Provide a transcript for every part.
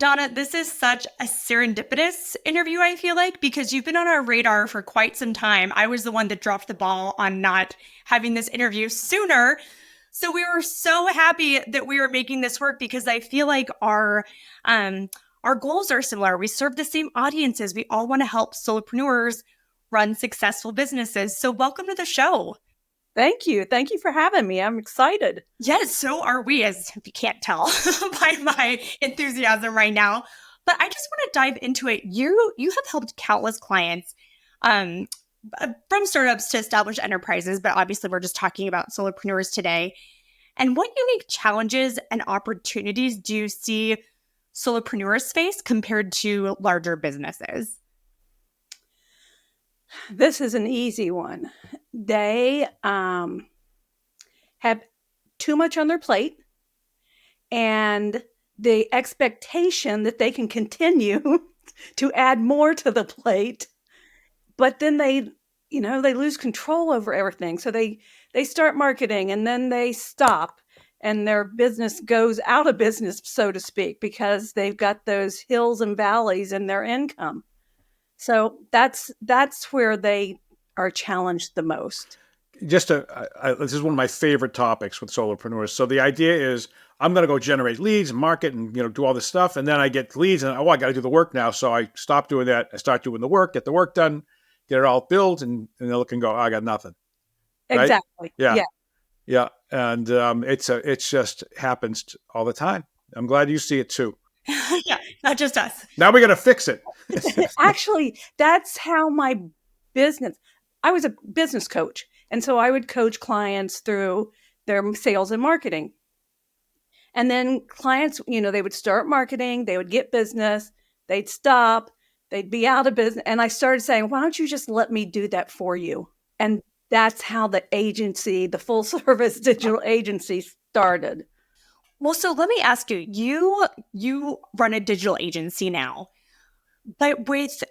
Donna, this is such a serendipitous interview, I feel like, because you've been on our radar for quite some time. I was the one that dropped the ball on not having this interview sooner. So we were so happy that we were making this work because I feel like our goals are similar. We serve the same audiences. We all want to help solopreneurs run successful businesses. So welcome to the show. Thank you. Thank you for having me. I'm excited. Yes, so are we, as if you can't tell by my enthusiasm right now. But I just want to dive into it. You have helped countless clients from startups to established enterprises, but obviously we're just talking about solopreneurs today. And what unique challenges and opportunities do you see solopreneurs face compared to larger businesses? This is an easy one. They have too much on their plate, and the expectation that they can continue to add more to the plate, but then they lose control over everything. So they start marketing and then they stop, and their business goes out of business, so to speak, because they've got those hills and valleys in their income. So that's where they are challenged the most. This is one of my favorite topics with solopreneurs. So the idea is I'm going to go generate leads, market, and do all this stuff, and then I get leads, and I got to do the work now. So I stop doing that. I start doing the work, get the work done, get it all built, and they look and go, I got nothing. Right? Exactly. Yeah. And it just happens all the time. I'm glad you see it too. Yeah, not just us. Now we got to fix it. Actually, that's how I was a business coach. And so I would coach clients through their sales and marketing. And then clients, they would start marketing, they would get business, they'd stop, they'd be out of business. And I started saying, why don't you just let me do that for you? And that's how the agency, the full service digital agency started. Well, so let me ask you, you run a digital agency now, but with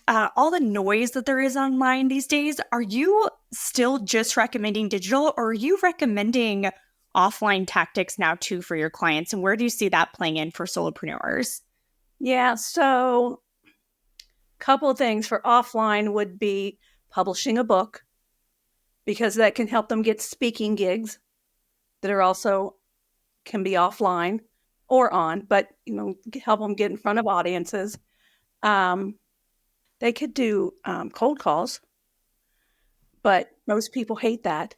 all the noise that there is online these days, are you still just recommending digital, or are you recommending offline tactics now too for your clients? And where do you see that playing in for solopreneurs? Yeah, so a couple of things for offline would be publishing a book, because that can help them get speaking gigs that are also can be offline or on, but help them get in front of audiences. They could do cold calls, but most people hate that.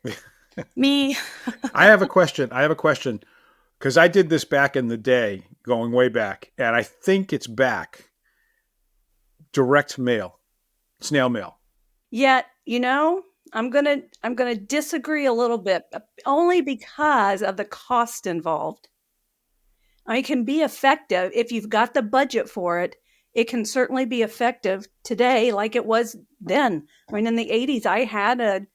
Me. I have a question because I did this back in the day, going way back, and I think it's back. Direct mail, snail mail. Yet, I'm gonna disagree a little bit, only because of the cost involved. It can be effective if you've got the budget for it. It can certainly be effective today like it was then. In the 80s, I had a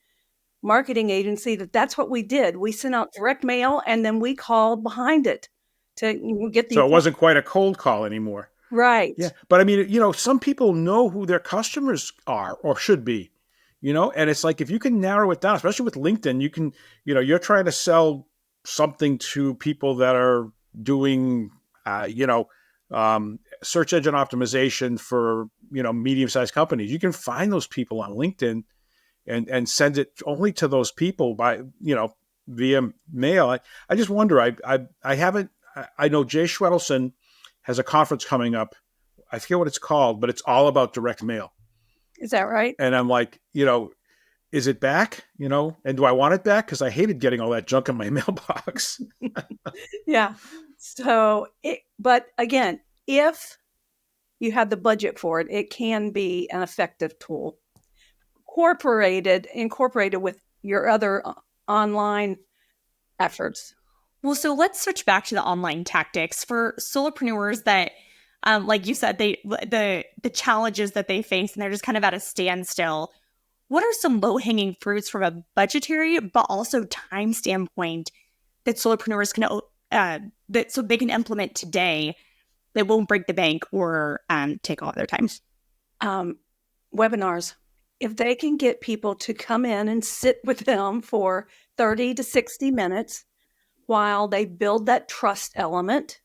marketing agency that's what we did. We sent out direct mail, and then we called behind it to get the... So it wasn't quite a cold call anymore. Right. Yeah. But some people know who their customers are or should be, and it's like, if you can narrow it down, especially with LinkedIn, you can, you're trying to sell something to people that are doing, search engine optimization for, medium-sized companies. You can find those people on LinkedIn and send it only to those people by, via mail. I just wonder, I know Jay Schwedelson has a conference coming up. I forget what it's called, but it's all about direct mail. Is that right? And I'm like, is it back? And do I want it back? Because I hated getting all that junk in my mailbox. Yeah. So, but again, if you have the budget for it, it can be an effective tool. Incorporated with your other online efforts. Well, so let's switch back to the online tactics for solopreneurs that, like you said, the challenges that they face, and they're just kind of at a standstill. What are some low-hanging fruits from a budgetary but also time standpoint that solopreneurs can so they can implement today that won't break the bank or take all of their time? Webinars. If they can get people to come in and sit with them for 30 to 60 minutes while they build that trust element,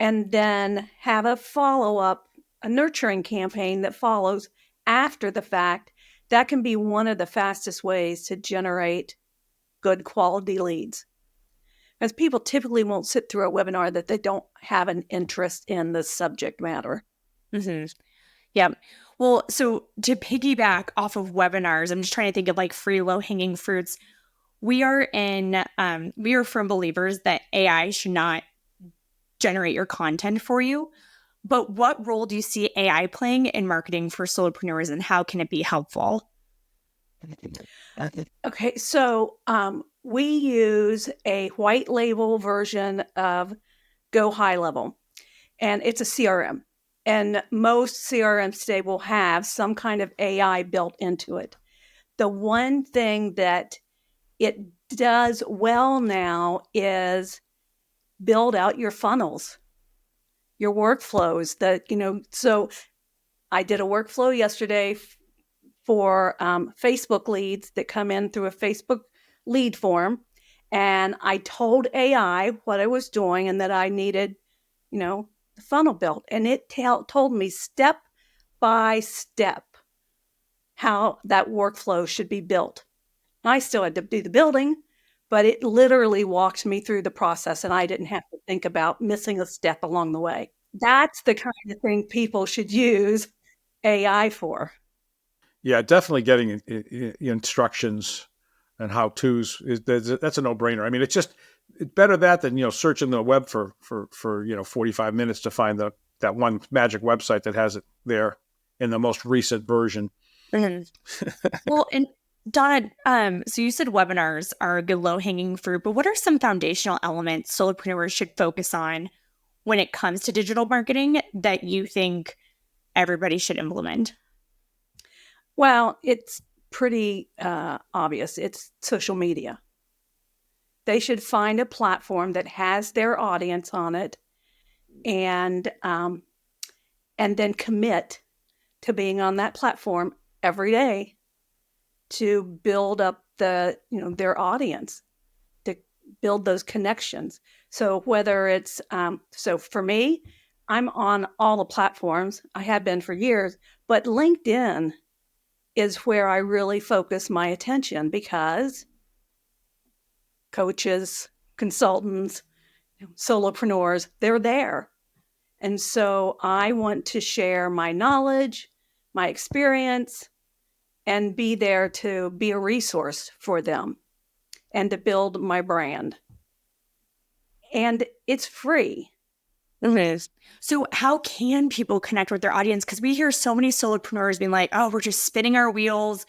and then have a follow-up, a nurturing campaign that follows after the fact. That can be one of the fastest ways to generate good quality leads. Because people typically won't sit through a webinar that they don't have an interest in the subject matter. Mm-hmm. Yeah. Well, so to piggyback off of webinars, I'm just trying to think of like free low-hanging fruits. We are firm believers that AI should not generate your content for you. But what role do you see AI playing in marketing for solopreneurs, and how can it be helpful? Okay, so we use a white label version of Go High Level, and it's a CRM. And most CRMs today will have some kind of AI built into it. The one thing that it does well now is build out your funnels, your workflows. So I did a workflow yesterday for Facebook leads that come in through a Facebook lead form. And I told AI what I was doing and that I needed, the funnel built. And it told me step by step how that workflow should be built. I still had to do the building, but it literally walked me through the process and I didn't have to think about missing a step along the way. That's the kind of thing people should use AI for. Yeah, definitely getting instructions and how-tos that's a no-brainer. I mean, it's better that than searching the web for 45 minutes to find that one magic website that has it there in the most recent version. Mm-hmm. Well, and Donna, so you said webinars are a good low-hanging fruit, but what are some foundational elements solopreneurs should focus on when it comes to digital marketing that you think everybody should implement? Well, it's pretty obvious. It's social media. They should find a platform that has their audience on it, and then commit to being on that platform every day to build up their audience, to build those connections. So whether it's so for me, I'm on all the platforms. I have been for years, but LinkedIn is where I really focus my attention because coaches, consultants, solopreneurs, they're there. And so I want to share my knowledge, my experience, and be there to be a resource for them and to build my brand. And it's free. Mm-hmm. So how can people connect with their audience? Because we hear so many solopreneurs being like, oh, we're just spinning our wheels.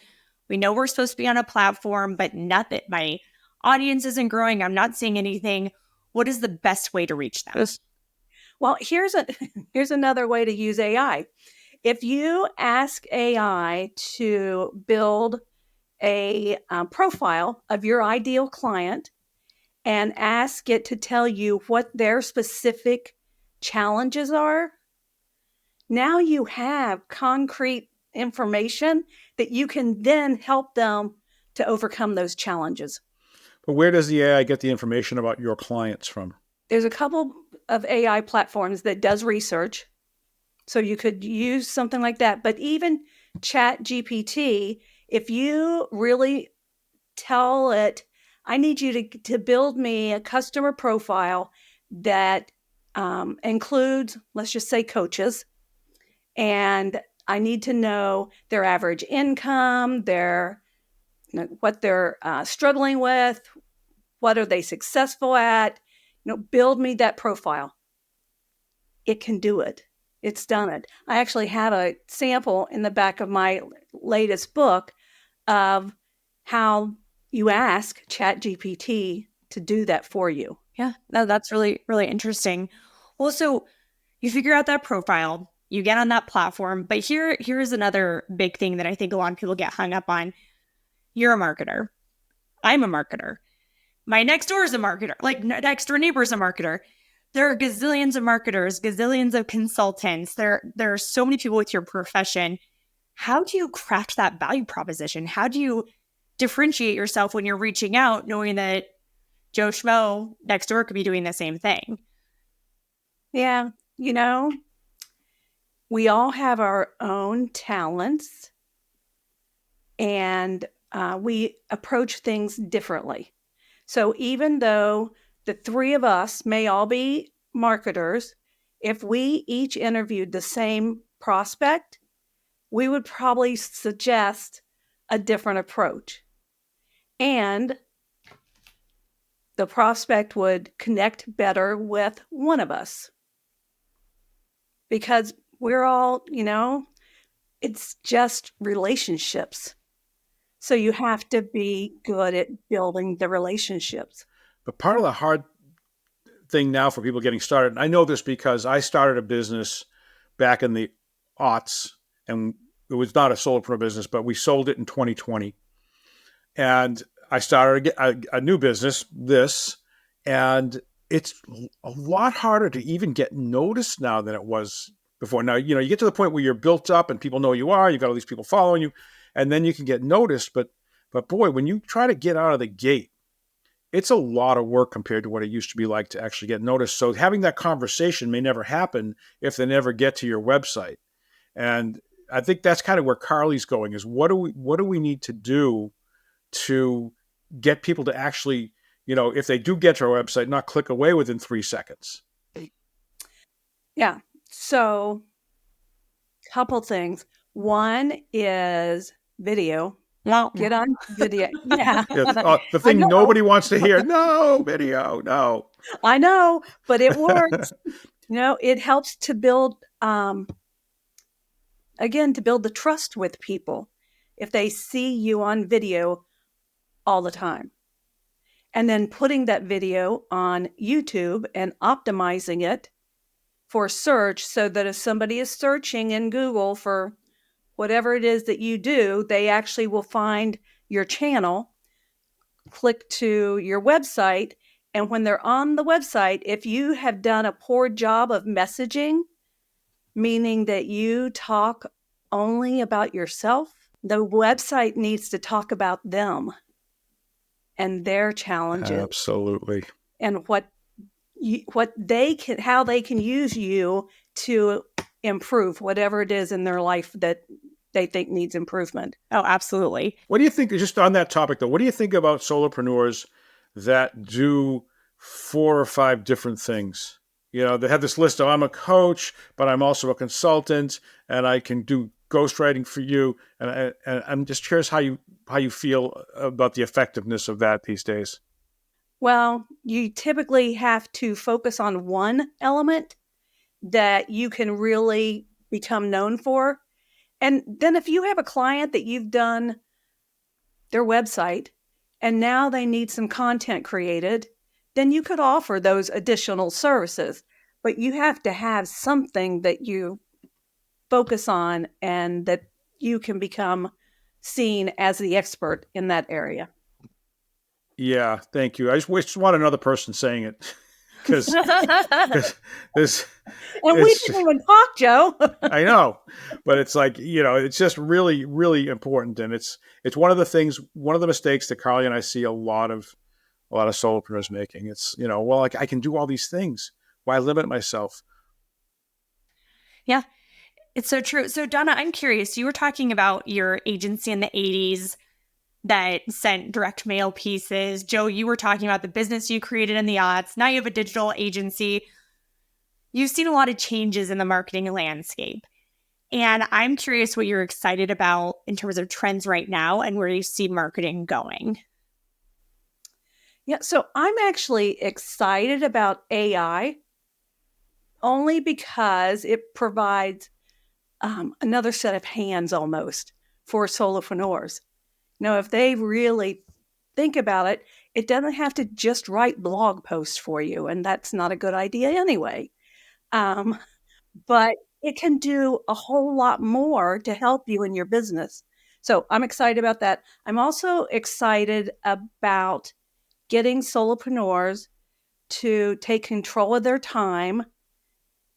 We know we're supposed to be on a platform, but nothing. My audience isn't growing. I'm not seeing anything. What is the best way to reach them? Well, here's another way to use AI. If you ask AI to build a profile of your ideal client and ask it to tell you what their specific challenges are, now you have concrete information that you can then help them to overcome those challenges. But where does the AI get the information about your clients from? There's a couple of AI platforms that does research. So you could use something like that. But even ChatGPT, if you really tell it, I need you to build me a customer profile that includes, let's just say, coaches, and I need to know their average income, what they're struggling with, what are they successful at, build me that profile. It can do it. It's done it. I actually have a sample in the back of my latest book of how you ask ChatGPT to do that for you. Yeah, no, that's really, really interesting. Well, so you figure out that profile, you get on that platform, but here's another big thing that I think a lot of people get hung up on. You're a marketer. I'm a marketer. My next door is a marketer. Like next door neighbor is a marketer. There are gazillions of marketers, gazillions of consultants. There are so many people with your profession. How do you craft that value proposition? How do you differentiate yourself when you're reaching out, knowing that Joe Schmo next door could be doing the same thing? Yeah. We all have our own talents, and we approach things differently. So even though the three of us may all be marketers, if we each interviewed the same prospect, we would probably suggest a different approach. And the prospect would connect better with one of us. Because we're all, it's just relationships. So you have to be good at building the relationships. But part of the hard thing now for people getting started, and I know this because I started a business back in the aughts, and it was not a solopreneur business, but we sold it in 2020. And I started a new business, and it's a lot harder to even get noticed now than it was before. Now, you get to the point where you're built up and people know who you are, you've got all these people following you, and then you can get noticed. But boy, when you try to get out of the gate, it's a lot of work compared to what it used to be like to actually get noticed. So having that conversation may never happen if they never get to your website. And I think that's kind of where Carly's going, is what do we need to do to get people to actually, if they do get to our website, not click away within 3 seconds. Yeah. So couple things. One is video. Get on video. Yeah. The thing nobody wants to hear. No, video. No. I know, but it works. It helps to build, again, to build the trust with people if they see you on video all the time. And then putting that video on YouTube and optimizing it for search so that if somebody is searching in Google for whatever it is that you do, they actually will find your channel, click to your website, and when they're on the website, if you have done a poor job of messaging, meaning that you talk only about yourself, the website needs to talk about them and their challenges. Absolutely. And how they can use you to improve whatever it is in their life that they think needs improvement. Oh, absolutely. What do you think, just on that topic though, what do you think about solopreneurs that do 4 or 5 different things? They have this list of, I'm a coach, but I'm also a consultant, and I can do ghostwriting for you. And I'm just curious how you feel about the effectiveness of that these days. Well, you typically have to focus on one element that you can really become known for. And then if you have a client that you've done their website and now they need some content created, then you could offer those additional services. But you have to have something that you focus on and that you can become seen as the expert in that area. Yeah, thank you. I just want another person saying it. Because this, and we didn't even talk, Joe. I know, but it's like, it's just really, really important, and it's one of the mistakes that Carly and I see a lot of solopreneurs making. It's I can do all these things. Why limit myself? Yeah, it's so true. So Donna, I'm curious. You were talking about your agency in the 80s that sent direct mail pieces. Joe, you were talking about the business you created in the aughts. Now you have a digital agency. You've seen a lot of changes in the marketing landscape. And I'm curious what you're excited about in terms of trends right now and where you see marketing going. Yeah, so I'm actually excited about AI only because it provides another set of hands almost for solopreneurs. If they really think about it, it doesn't have to just write blog posts for you, and that's not a good idea anyway. But it can do a whole lot more to help you in your business. So I'm excited about that. I'm also excited about getting solopreneurs to take control of their time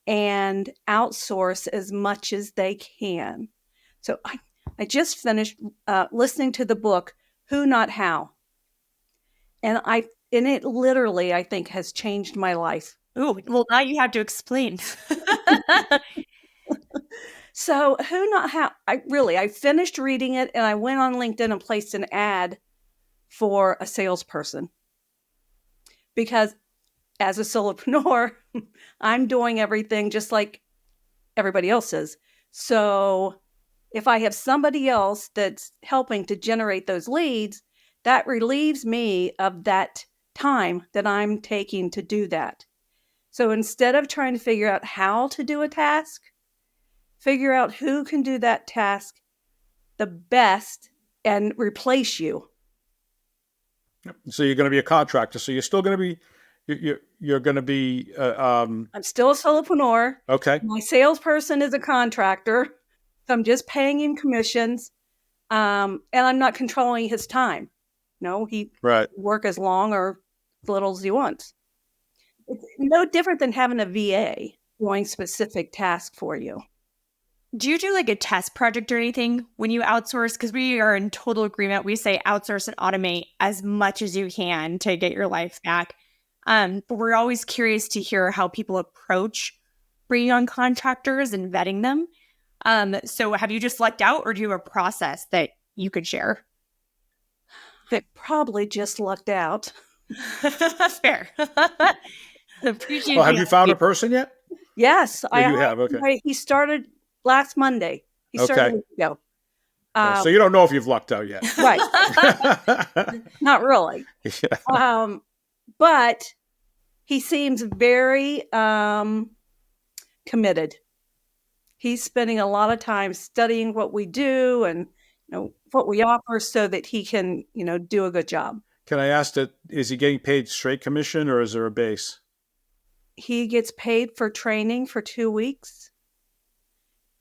and outsource as much as they can. So I just finished listening to the book, Who Not How. And it literally, I think, has changed my life. Ooh, well, now you have to explain. So who not how I finished reading it and I went on LinkedIn and placed an ad for a salesperson. Because as a solopreneur, I'm doing everything just like everybody else is. So if I have somebody else that's helping to generate those leads, that relieves me of that time that I'm taking to do that. So instead of trying to figure out how to do a task, figure out who can do that task the best and replace you. So you're going to be a contractor. So you're still going to be, you're going to be. I'm still a solopreneur. Okay. My salesperson is a contractor. So I'm just paying him commissions, and I'm not controlling his time. No, he Right. work as long or as little as he wants. It's no different than having a VA doing specific tasks for you. Do you do like a test project or anything when you outsource? Because we are in total agreement. We say outsource and automate as much as you can to get your life back. But we're always curious to hear how people approach bringing on contractors and vetting them. So have you just lucked out, or do you have a process that you could share? I probably just lucked out. Fair. Appreciate. Well, have you found a person yet? Yes, You have. Okay. He started last Monday. He started a week ago. So you don't know if you've lucked out yet. Right. Not really. Yeah. But he seems very committed. He's spending a lot of time studying what we do and what we offer so that he can, do a good job. Can I ask that, is he getting paid straight commission or is there a base? He gets paid for training for 2 weeks,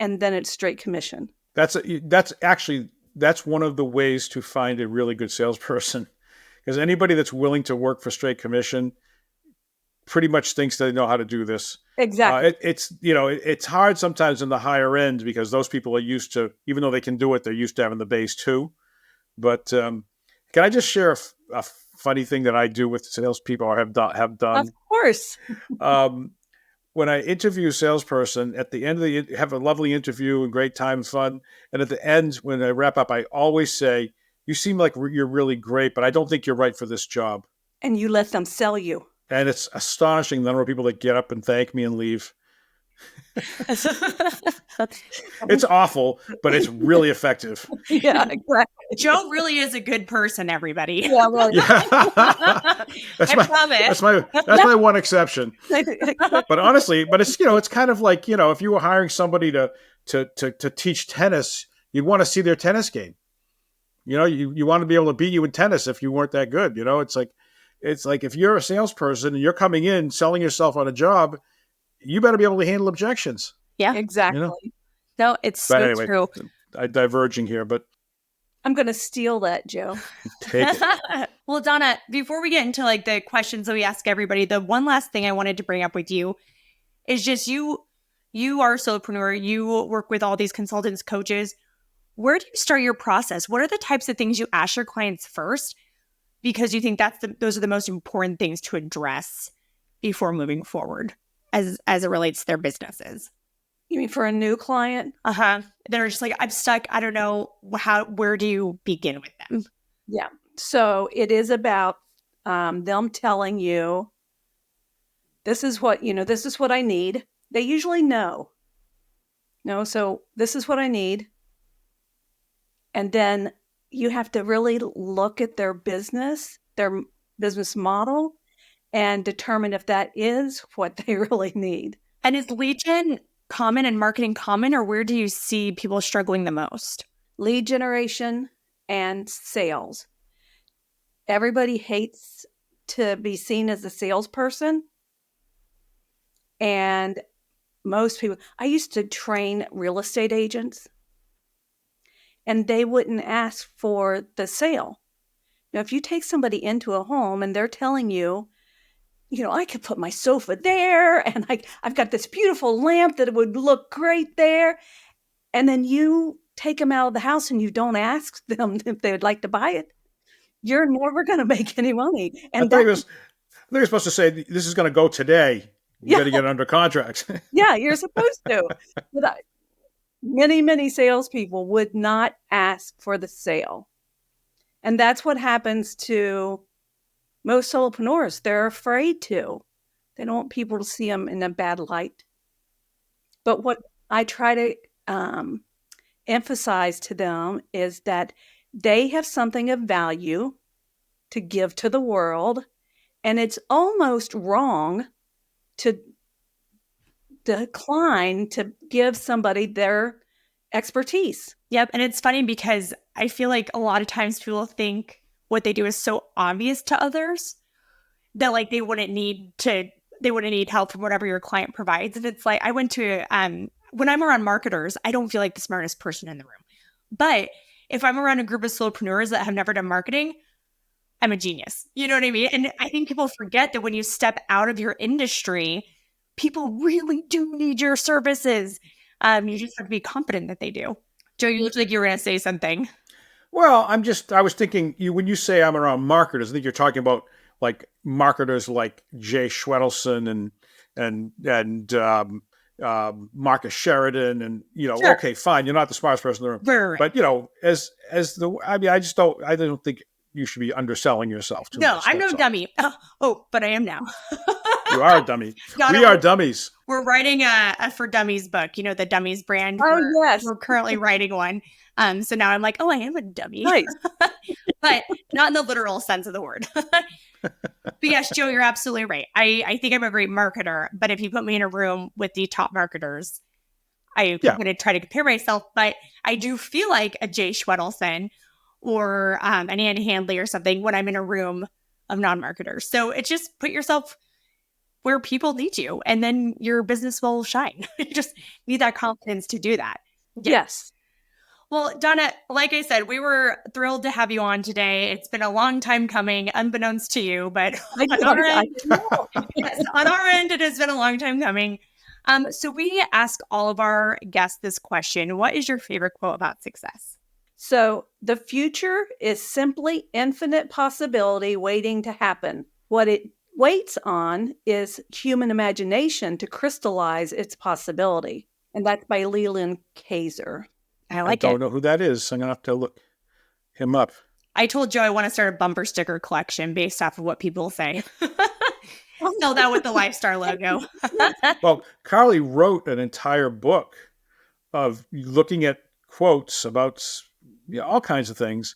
and then it's straight commission. That's one of the ways to find a really good salesperson, because anybody that's willing to work for straight commission pretty much thinks they know how to do this. Exactly. It's hard sometimes in the higher end because those people are used to, even though they can do it, they're used to having the base too. But can I just share a funny thing that I do with salespeople or have done? Of course. When I interview a salesperson, at the end of have a lovely interview and great time and fun. And at the end, when I wrap up, I always say, "You seem like you're really great, but I don't think you're right for this job." And you let them sell you. And it's astonishing the number of people that get up and thank me and leave. It's awful, but it's really effective. Yeah, exactly. Joe really is a good person, everybody. Yeah, well, I promise. That's my one exception. But honestly, it's kind of like, if you were hiring somebody to teach tennis, you'd want to see their tennis game. You want to be able to beat you in tennis if you weren't that good. It's like if you're a salesperson and you're coming in selling yourself on a job, you better be able to handle objections. Yeah, exactly. No, it's so true. I'm diverging here, but I'm going to steal that, Joe. Take it. Well, Donna, before we get into the questions that we ask everybody, the one last thing I wanted to bring up with you is just you are a solopreneur. You work with all these consultants, coaches. Where do you start your process? What are the types of things you ask your clients first? Because you think those are the most important things to address before moving forward as it relates to their businesses. You mean for a new client? They're just like, I'm stuck. I don't know where do you begin with them? Yeah. So it is about them telling you, this is what I need. They usually know. So this is what I need. And then you have to really look at their business model, and determine if that is what they really need. And is lead gen common and marketing common, or where do you see people struggling the most? Lead generation and sales. Everybody hates to be seen as a salesperson. And most people, I used to train real estate agents, and they wouldn't ask for the sale. Now, if you take somebody into a home and they're telling you, I could put my sofa there, and I've got this beautiful lamp that would look great there, and then you take them out of the house and you don't ask them if they would like to buy it, you're never going to make any money. And I think you're supposed to say, this is going to go today. You got to get under contract. Yeah, you're supposed to. But many salespeople would not ask for the sale. And that's what happens to most solopreneurs. They're afraid to. They don't want people to see them in a bad light. But what I try to emphasize to them is that they have something of value to give to the world, and it's almost wrong to decline to give somebody their expertise. Yep. And it's funny because I feel like a lot of times people think what they do is so obvious to others that like they wouldn't need help from whatever your client provides. And it's like, I went to, when I'm around marketers, I don't feel like the smartest person in the room. But if I'm around a group of solopreneurs that have never done marketing, I'm a genius. You know what I mean? And I think people forget that when you step out of your industry, people really do need your services. You just have to be confident that they do. Joe, you look like you were going to say something. Well, I was thinking when you say I'm around marketers, I think you're talking about like marketers like Jay Schwedelson and Marcus Sheridan, and Sure. Okay, fine, you're not the smartest person in the room, Right. but I don't think you should be underselling yourself too No, much. I'm no dummy. Oh, but I am now. You are a dummy. Donna, We are dummies. We're writing a For Dummies book, the Dummies brand. Yes. We're currently writing one. So now I'm like, I am a dummy. Nice. But not in the literal sense of the word. But yes, Joe, you're absolutely right. I think I'm a great marketer, but if you put me in a room with the top marketers, I'm going to try to compare myself. But I do feel like a Jay Schwedelson or an Ann Handley or something when I'm in a room of non-marketers. So it's just put yourself where people need you, and then your business will shine. You just need that confidence to do that. Yes. Well, Donna, like I said, we were thrilled to have you on today. It's been a long time coming, unbeknownst to you, but on our end, it has been a long time coming. So we ask all of our guests this question. What is your favorite quote about success? So the future is simply infinite possibility waiting to happen. What it waits on is human imagination to crystallize its possibility. And that's by Leland Kaiser. I don't know who that is. So I'm going to have to look him up. I told Joe I want to start a bumper sticker collection based off of what people say. I'll sell that with the Lifestar logo. Well, Carly wrote an entire book of looking at quotes about all kinds of things,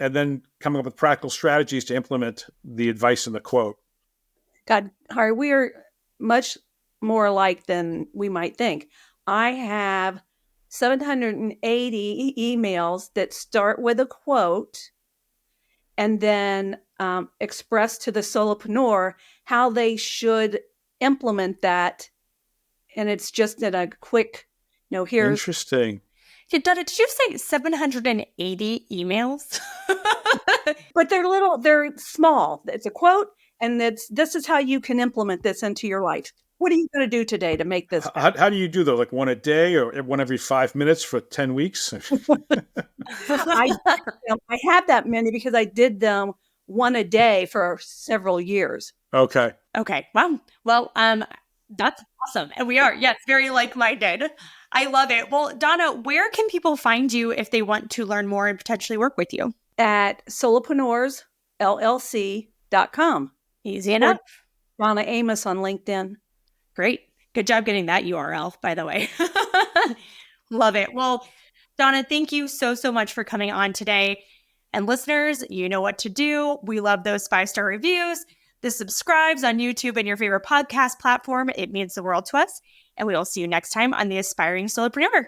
and then coming up with practical strategies to implement the advice in the quote. God, Harry, we are much more alike than we might think. I have 780 emails that start with a quote and then express to the solopreneur how they should implement and it's just in a quick, here's... Interesting. Donna, did you say 780 emails? But they're small. It's a quote, and this is how you can implement this into your life. What are you going to do today to make this? How do you do that? Like one a day or one every 5 minutes for 10 weeks? I have that many because I did them one a day for several years. Okay. Wow. Well, that's awesome. And we are, yes, very like-minded. I love it. Well, Donna, where can people find you if they want to learn more and potentially work with you? At solopreneurslllc.com. Easy enough. Or Donna Amos on LinkedIn. Great. Good job getting that URL, by the way. Love it. Well, Donna, thank you so much for coming on today. And listeners, you know what to do. We love those 5-star reviews. The subscribes on YouTube and your favorite podcast platform. It means the world to us. And we will see you next time on The Aspiring Solopreneur.